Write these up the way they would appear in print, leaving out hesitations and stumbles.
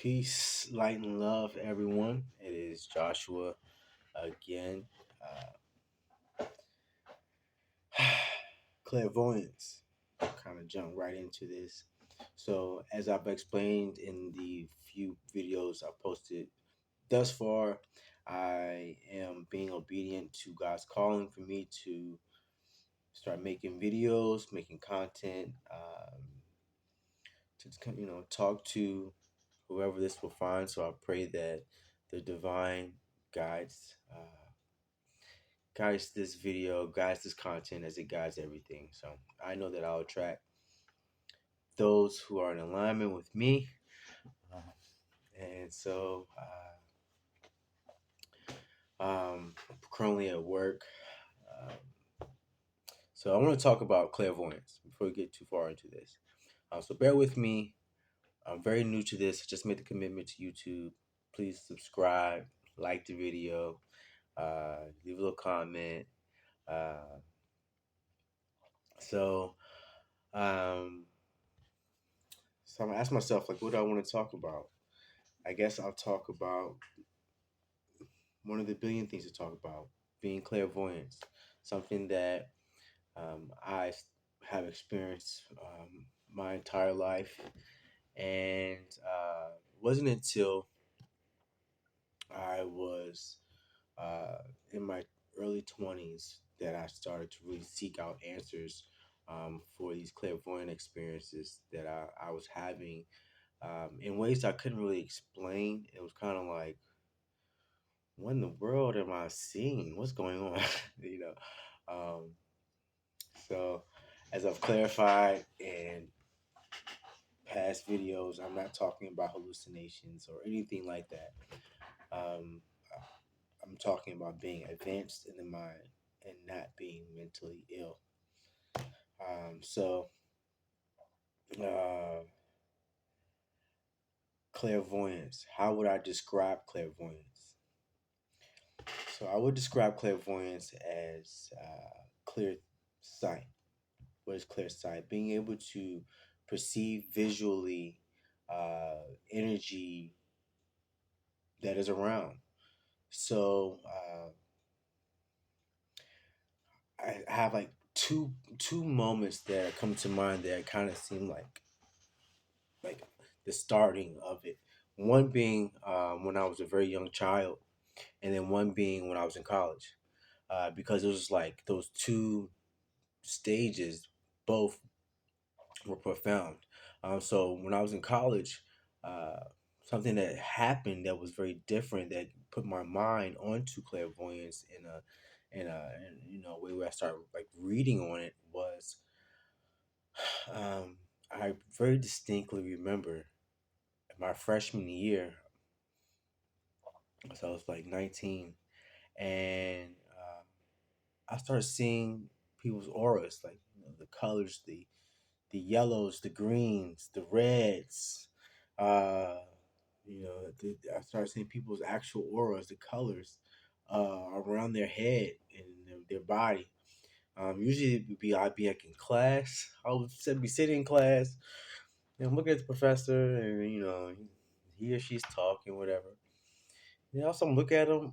Peace, light, and love, everyone. It is Joshua again. Clairvoyance. Kind of jump right into this. So, as I've explained in the few videos I've posted thus far, I am being obedient to God's calling for me to start making videos, making content, to talk to whoever this will find. So I pray that the divine guides guides this video, guides this content as it guides everything. So I know that I'll attract those who are in alignment with me. Uh, and so currently at work. So I want to talk about clairvoyance before we get too far into this. So bear with me. I'm very new to this. I just made the commitment to YouTube. Please subscribe, like the video, leave a little comment. Uh, so, um, so I'm gonna ask myself, like, what do I want to talk about? I guess I'll talk about one of the billion things to talk about, being clairvoyance, something that I have experienced my entire life, and wasn't until I was in my early 20s that I started to really seek out answers for these clairvoyant experiences that I was having in ways I couldn't really explain. It was kind of like, what in the world am I seeing? What's going on? you know. Um, so, as I've clarified in past videos, I'm not talking about hallucinations or anything like that. Um, I'm talking about being advanced in the mind and not being mentally ill. So, uh, clairvoyance. How would I describe clairvoyance? So, I would describe clairvoyance as clear sight. What is clear sight? Being able to perceive visually energy that is around. So, I have like two moments that come to mind that kind of seem like the starting of it. One being when I was a very young child, and then one being when I was in college, because it was like those two stages both were profound. So when I was in college, uh, something that happened that was very different that put my mind onto clairvoyance in a way where I started like reading on it was I very distinctly remember my freshman year. So I was like 19, and I started seeing people's auras, like the colors, the yellows, the greens, the reds. Uh, I started seeing people's actual auras, the colors around their head and their body. Usually it would be I'd be like in class. I would be sitting in class, and I'm looking at the professor, and he or she's talking, whatever. So I'm looking at them,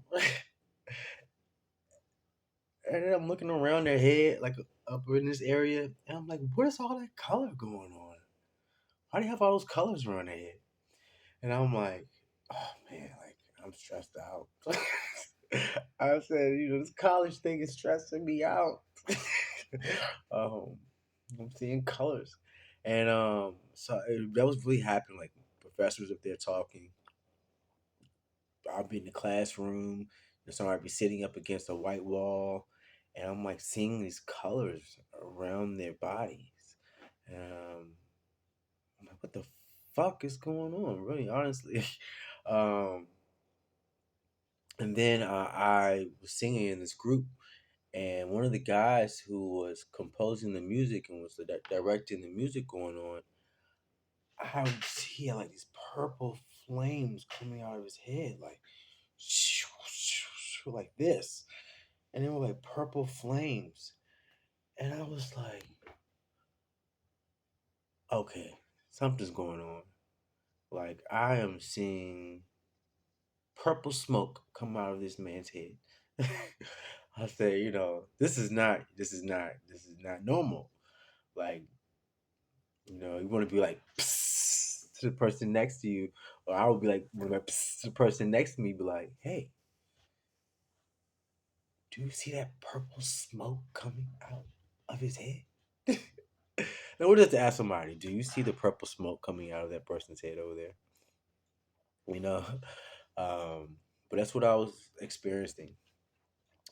and then I'm looking around their head, like up in this area, and I'm like, what is all that color going on? Why do you have all those colors around their head? And I'm like, oh man, like I'm stressed out. I said, this college thing is stressing me out. um, I'm seeing colors, and that was really happening. Like professors up there talking, I'll be in the classroom, and somebody be sitting up against a white wall, and I'm like seeing these colors around their bodies. I'm like, what the fuck is going on? Really, honestly. um, and then I was singing in this group, and one of the guys who was composing the music and was directing the music going on, I would see he had like these purple flames coming out of his head, like like this, and they were like purple flames, and I was like, okay, something's going on. Like I am seeing purple smoke come out of this man's head. I say, this is not normal. Like, you want to be like psst to the person next to you, or I would be like, when I psst to the person next to me, be like, hey, do you see that purple smoke coming out of his head? Now, what does to ask somebody? Do you see the purple smoke coming out of that person's head over there? You know, um, but that's what I was experiencing.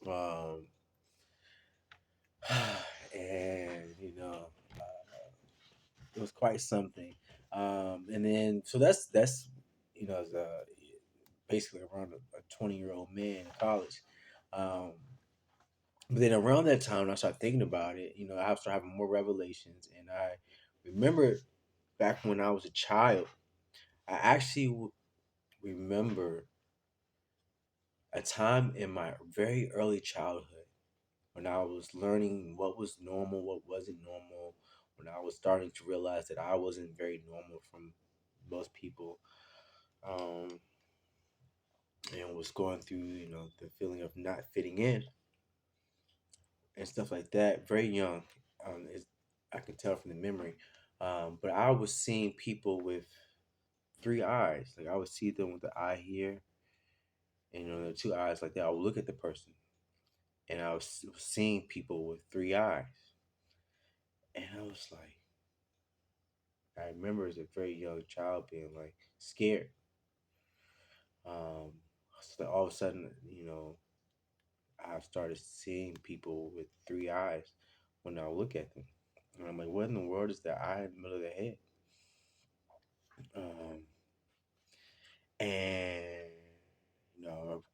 Um, and it was quite something. And then so that's as basically around a 20-year old man in college. Um, but then around that time, when I started thinking about it. I started having more revelations, and I remember back when I was a child. I actually remember a time in my very early childhood when I was learning what was normal, what wasn't normal, when I was starting to realize that I wasn't very normal from most people, um, and was going through, the feeling of not fitting in and stuff like that. Very young, I can tell from the memory. But I was seeing people with three eyes. Like I would see them with the eye here, and the two eyes like that. I would look at the person, and I was seeing people with three eyes, and I was like, I remember as a very young child being like scared. So all of a sudden, I started seeing people with three eyes when I look at them, and I'm like, what in the world is that eye in the middle of their head? Um, and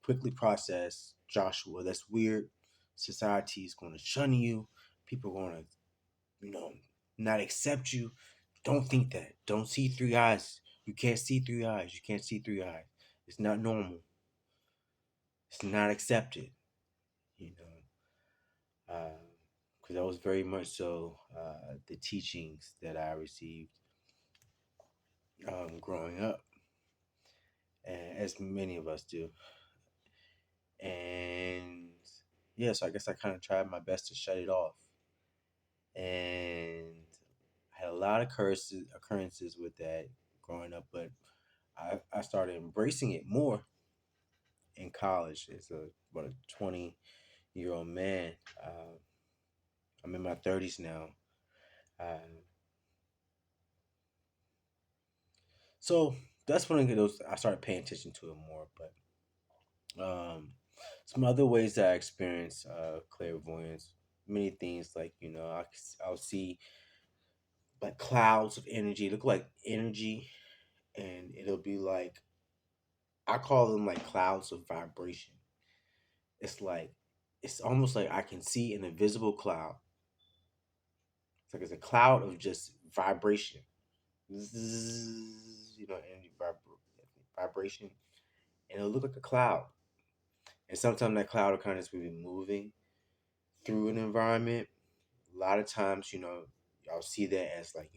quickly process, Joshua. That's weird. Society is going to shun you. People are going to, you know, not accept you. Don't think that. Don't see three eyes. You can't see three eyes. You can't see three eyes. It's not normal. It's not accepted. You because that was very much so the teachings that I received growing up, and as many of us do. And yeah, so I guess I kind of tried my best to shut it off, and I had a lot of occurrences with that growing up, but I started embracing it more in college. As about a 20-year old man. I'm in my 30s now. Uh, so that's when I started paying attention to it more. But some other ways that I experience clairvoyance, many things like I'll see like clouds of energy, look like energy, and it'll be like I call them like clouds of vibration. It's like it's almost like I can see an invisible cloud. It's like it's a cloud of just vibration, Zzz, energy vibration, and it'll look like a cloud. And sometimes that cloud will kind of just be moving through an environment. A lot of times, y'all see that as like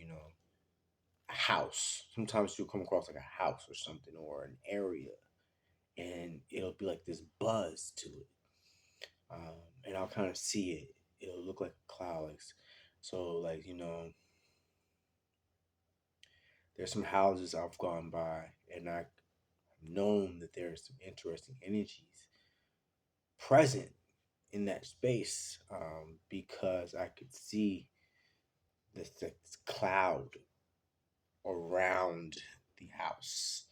a house. Sometimes you'll come across like a house or something or an area, and it'll be like this buzz to it. And I'll kind of see it. It'll look like a cloud. So, like, there's some houses I've gone by, and I've known that there's some interesting energies present in that space because I could see this cloud around the house.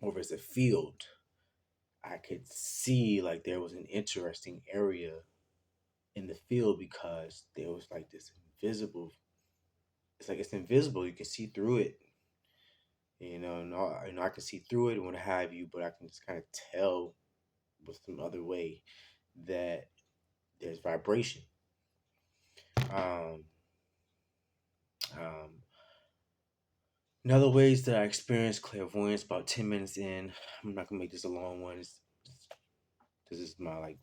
Over as a field, I could see like there was an interesting area in the field because there was like this invisible. It's like it's invisible. You can see through it, I can see through it and what have you, but I can just kind of tell with some other way that there's vibration. Um, um, in other ways that I experienced clairvoyance, about 10 minutes in, I'm not gonna make this a long one. This is my like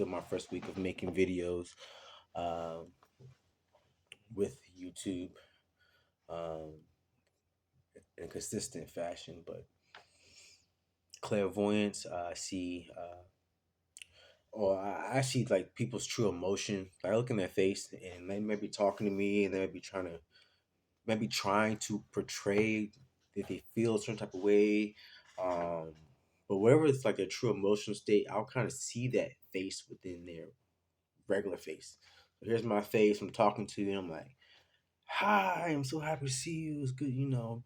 still my first week of making videos with YouTube. Um, in a consistent fashion. But clairvoyance, I see, or I see like people's true emotion. Like I look in their face, and they may be talking to me, and they may be maybe trying to portray that they feel a certain type of way. Um, but wherever it's like a true emotional state, I'll kind of see that face within their regular face. So here's my face. I'm talking to you. I'm like, "Hi, I'm so happy to see you. It's good.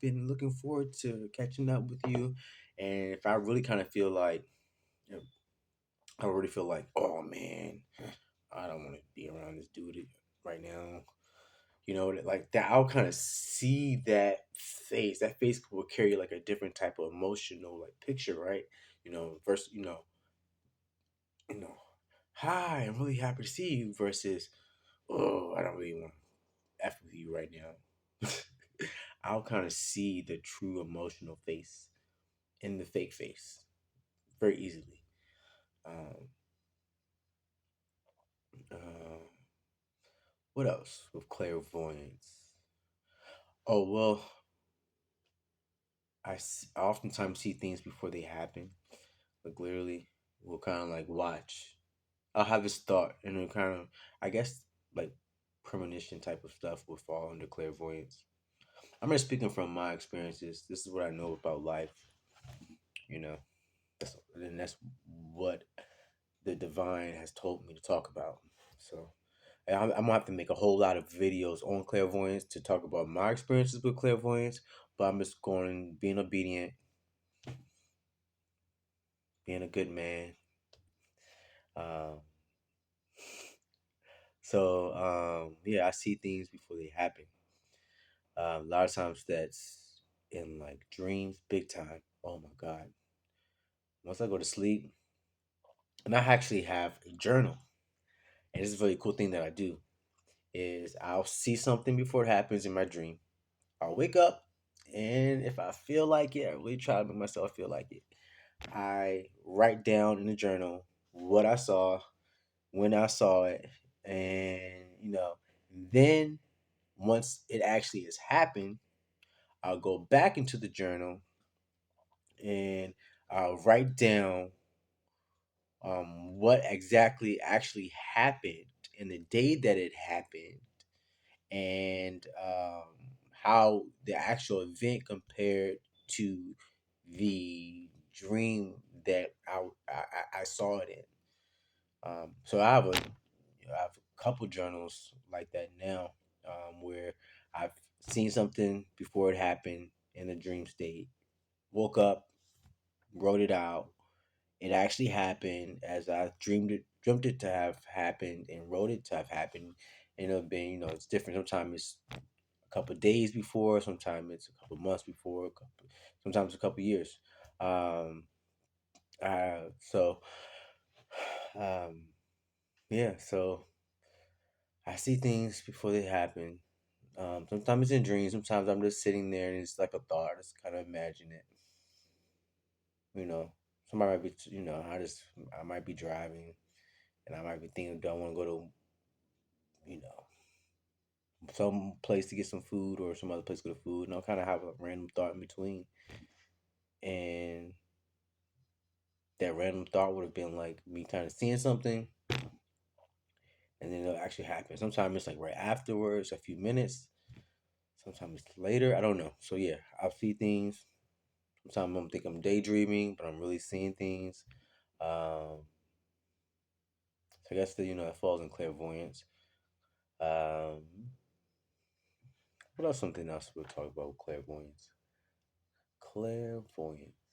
Been looking forward to catching up with you." And if I really kind of feel like, you know, I already feel like, oh man, I don't want to be around this dude right now. Like that, I'll kind of see that face. That face will carry like a different type of emotional like picture, right? Versus you know, hi, I'm really happy to see you. Versus, oh, I don't really want to f with you right now. I'll kind of see the true emotional face in the fake face very easily. Um, uh, what else with clairvoyance? Oh well, I oftentimes see things before they happen. Like literally, we'll kind of like watch. I'll have this thought, and then kind of, I guess, like premonition type of stuff will fall under clairvoyance. I'm just speaking from my experiences. This is what I know about life. You know, that's what the divine has told me to talk about. So I'm gonna have to make a whole lot of videos on clairvoyance to talk about my experiences with clairvoyance. But I'm just going being obedient, being a good man. Um, yeah, I see things before they happen. A lot of times that's in like dreams, big time. Oh my god! Once I go to sleep, and I actually have a journal, and this is a really cool thing that I do is I'll see something before it happens in my dream. I'll wake up, and if I feel like it, I really try to make myself feel like it. I write down in the journal what I saw, when I saw it, and then once it actually has happened, I'll go back into the journal and I'll write down what exactly actually happened and the day that it happened and how the actual event compared to the dream that I saw it in. So I have a couple journals like that now, where I've seen something before it happened in a dream state, woke up, wrote it out. It actually happened as I dreamt it to have happened, and wrote it to have happened. And it'll be, it's different. Sometimes it's a couple days before, sometimes it's a couple months before, sometimes a couple years. Um, so, um, yeah, so I see things before they happen. Sometimes it's in dreams. Sometimes I'm just sitting there and it's like a thought. I just kind of imagine it. You know, somebody might be, I might be driving and I might be thinking, do I want to go to, you know, some place to get some food or some other place to get food? And I'll kind of have a random thought in between. And that random thought would have been like me kind of seeing something and then it'll actually happen. Sometimes it's like right afterwards, a few minutes. Sometimes it's later. I don't know. So yeah, I'll see things. Sometimes I'm think I'm daydreaming, but I'm really seeing things. So I guess that it falls in clairvoyance. Um, what else? Something else we'll talk about with clairvoyance. Clairvoyance.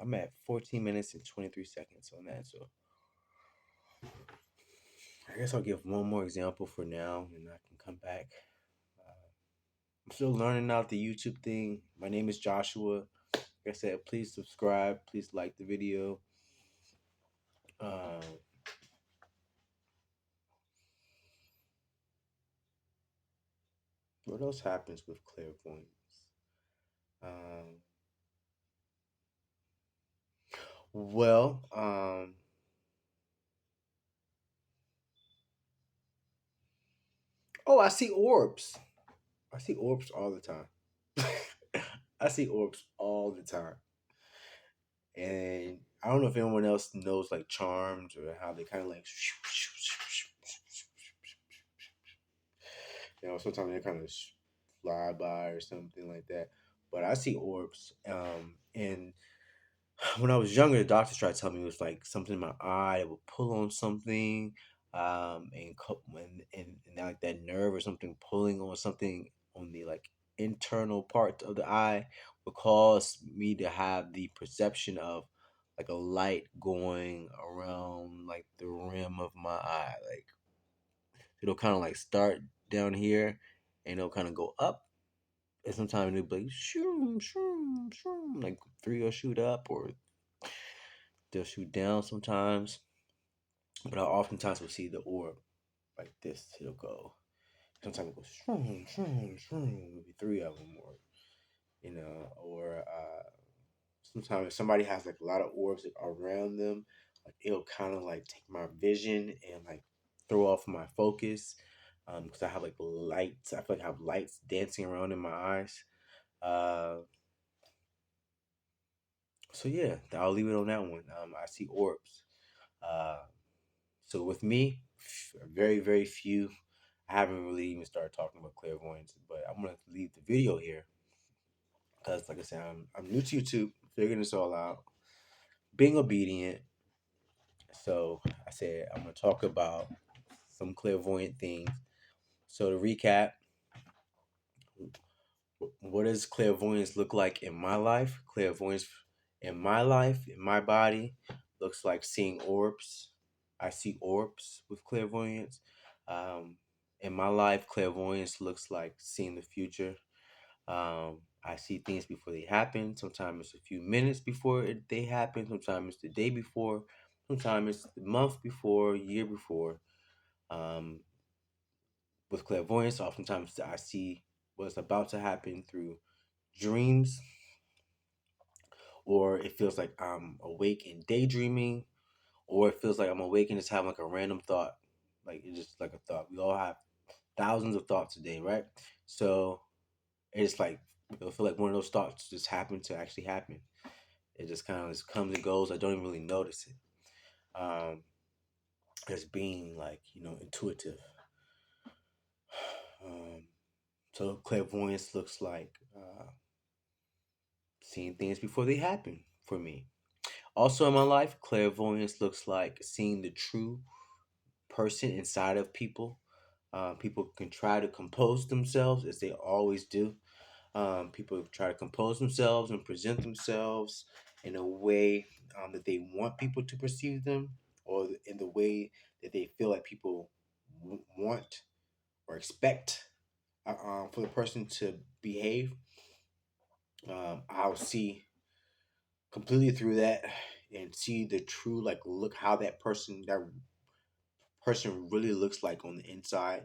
I'm at 14 minutes and 23 seconds on that. So I guess I'll give one more example for now, and I can come back. Uh, I'm still learning out the YouTube thing. My name is Joshua. Like I said, please subscribe. Please like the video. Um, what else happens with clairvoyance? Um, well, Oh, I see orbs. I see orbs all the time. I see orbs all the time. And I don't know if anyone else knows like charms or how they kind of like, sometimes they kind of fly by or something like that. But I see orbs. And when I was younger, the doctors tried to tell me it was like something in my eye that would pull on something, and like that nerve or something pulling on something on the like internal part of the eye would cause me to have the perception of like a light going around like the rim of my eye. Like it'll kind of like start down here and it'll kind of go up. And sometimes it'll be like shoom, shoom, shoom, like three will shoot up or they'll shoot down sometimes, but I oftentimes will see the orb like this. It'll go. Sometimes it goes shroom, shroom, shroom. Maybe three of them, or or sometimes if somebody has like a lot of orbs around them, like it'll kind of like take my vision and like throw off my focus. Because I have like lights. I feel like I have lights dancing around in my eyes. Uh, so yeah, I'll leave it on that one. I see orbs. Uh, So with me, very very few. I haven't really even started talking about clairvoyance, but I'm gonna leave the video here because, like I said, I'm new to YouTube, figuring this all out, being obedient. So I said I'm gonna talk about some clairvoyant things. So to recap, what does clairvoyance look like in my life? Clairvoyance in my life, in my body, looks like seeing orbs. I see orbs with clairvoyance. Um, in my life, clairvoyance looks like seeing the future. I see things before they happen. Sometimes it's a few minutes before they happen. Sometimes it's the day before. Sometimes it's the month before, year before. Um, with clairvoyance, oftentimes I see what's about to happen through dreams, or it feels like I'm awake and daydreaming, or it feels like I'm awake and just having like a random thought. Like it's just like a thought. We all have thousands of thoughts a day, right? So it's like it'll feel like one of those thoughts just happened to actually happen. It just kind of just comes and goes. I don't even really notice it. As being like intuitive. Um, so clairvoyance looks like seeing things before they happen for me. Also in my life, clairvoyance looks like seeing the true person inside of people. People can try to compose themselves as they always do. People try to compose themselves and present themselves in a way that they want people to perceive them, or in the way that they feel like people want or expect for the person to behave. I'll see completely through that and see the true like look how that person really looks like on the inside.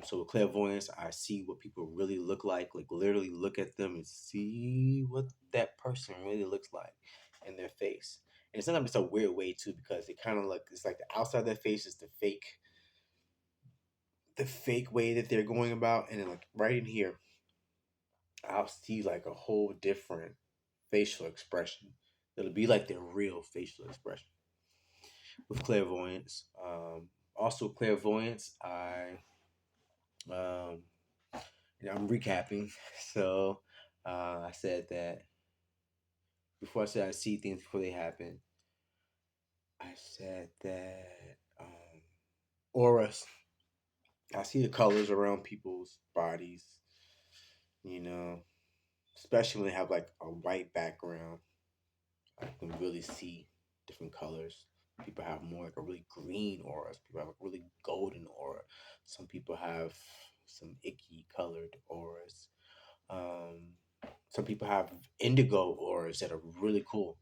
So with clairvoyance, I see what people really look like literally look at them and see what that person really looks like in their face. And sometimes it's a weird way too because it kind of like it's like the outside of their face is the fake way that they're going about, and then like right in here, I'll see like a whole different facial expression. It'll be like their real facial expression with clairvoyance. Also clairvoyance, um, I'm recapping. So I said that before I said I see things before they happen. I said that auras. I see the colors around people's bodies. You know, especially when they have like a white background. I can really see different colors. People have more like a really green aura. People have a really golden aura. Some people have some icky colored auras. Um, some people have indigo auras that are really cool.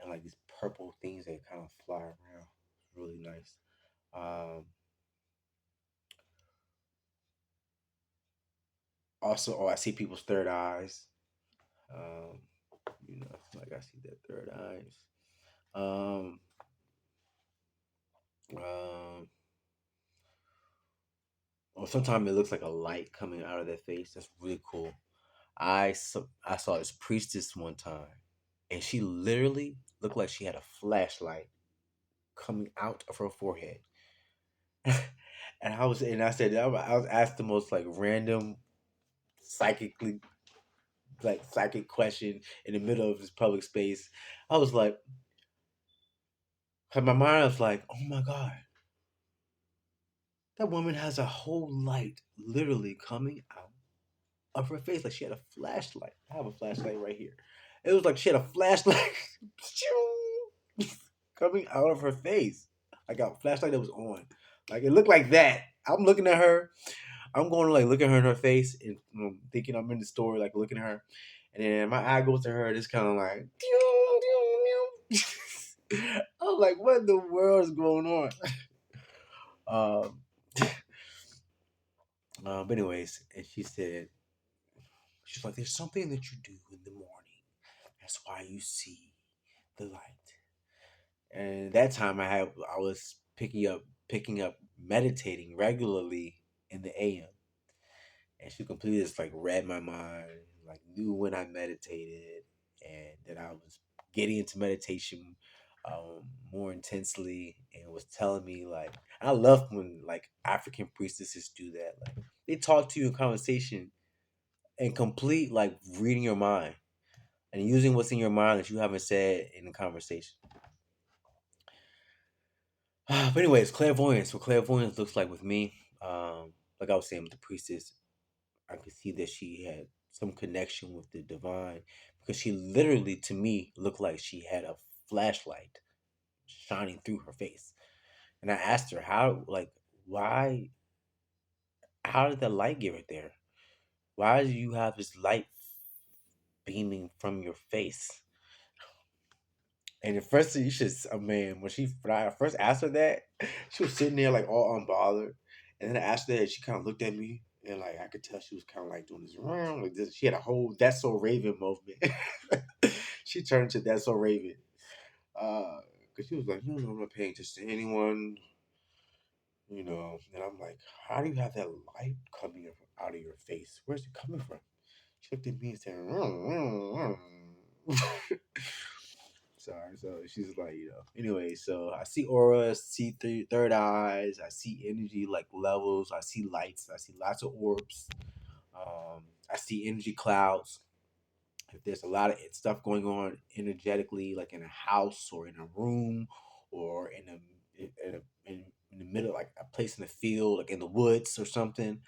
And like these purple things that kind of fly around. Really nice. Also, I see people's third eyes. Um, like I see their third eyes. Um, um, or sometimes it looks like a light coming out of their face. That's really cool. I saw this priestess one time, and she literally looked like she had a flashlight coming out of her forehead. And I said I was asked the most like random psychically psychic question in the middle of this public space. I was like, in my mind, I was like, oh my god, that woman has a whole light literally coming out of her face, like she had a flashlight. I have a flashlight right here. It was like she had a flashlight coming out of her face. Like a flashlight that was on. Like it looked like that. I'm looking at her. I'm going to like look at her in her face and thinking I'm in the store, like looking at her. And then my eye goes to her. And it's kind of like, I'm like, what in the world is going on? Um, but anyways, and she said, she's like, there's something that you do in the morning. That's why you see the light. And that time I was picking up meditating regularly in the AM. And she completely just like read my mind, like knew when I meditated and that I was getting into meditation more intensely, and was telling me like I love when like African priestesses do that. Like they talk to you in conversation and complete like reading your mind and using what's in your mind that you haven't said in the conversation. But anyways, clairvoyance. What clairvoyance looks like with me, like I was saying with the priestess, I could see that she had some connection with the divine because she literally, to me, looked like she had a flashlight shining through her face. And I asked her how, like, why, how did the light get right there? Why do you have this light beaming from your face? And the first thing you should, man, when I first asked her that, she was sitting there like all unbothered. And then I asked her that, she kind of looked at me, and like I could tell she was kind of like doing this, like this. She had a whole "That's So Raven" movement. She turned to "That's So Raven," because she was like, no, I'm not paying attention to anyone, you know. And I'm like, how do you have that light coming out of your face? Where's it coming from? She looked at me and said, sorry. So she's like, you know. Anyway, so I see auras, see third eyes, I see energy like levels, I see lights, I see lots of orbs. I see energy clouds. If there's a lot of stuff going on energetically, like in a house or in a room or in the middle, like a place in the field, like in the woods or something,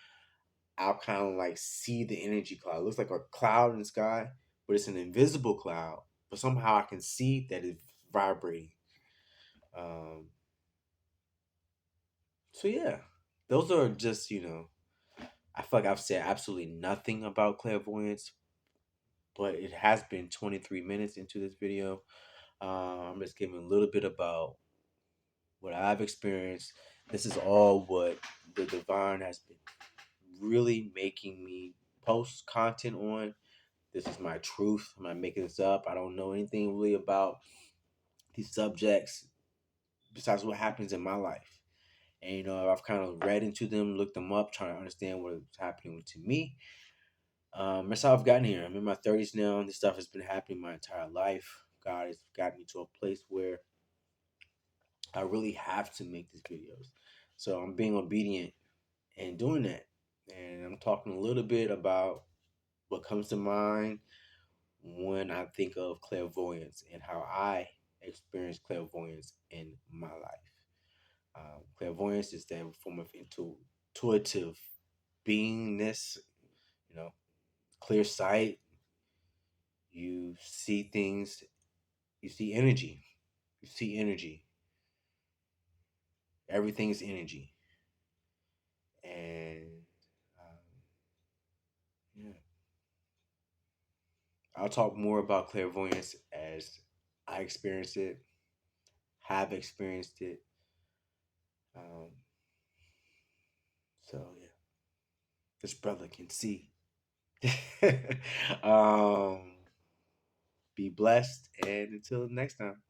I'll kind of like see the energy cloud. It looks like a cloud in the sky, but it's an invisible cloud. But somehow I can see that it's vibrating. Um, so yeah, those are just I feel like I've said absolutely nothing about clairvoyance, but it has been 23 minutes into this video. I'm just giving a little bit about what I've experienced. This is all what the divine has been really making me post content on. This is my truth. I'm not making this up. I don't know anything really about these subjects besides what happens in my life. And I've kind of read into them, looked them up, trying to understand what's happening to me. That's how I've gotten here. I'm in my 30s now, and this stuff has been happening my entire life. God has gotten me to a place where I really have to make these videos. So I'm being obedient and doing that. And I'm talking a little bit about what comes to mind when I think of clairvoyance and how I experience clairvoyance in my life. Clairvoyance is that form of intuitive beingness, you know, clear sight. You see things, you see energy. You see energy. Everything is energy. And yeah, I'll talk more about clairvoyance as I experience it, have experienced it. Um, so yeah, this brother can see. um, be blessed, and until next time.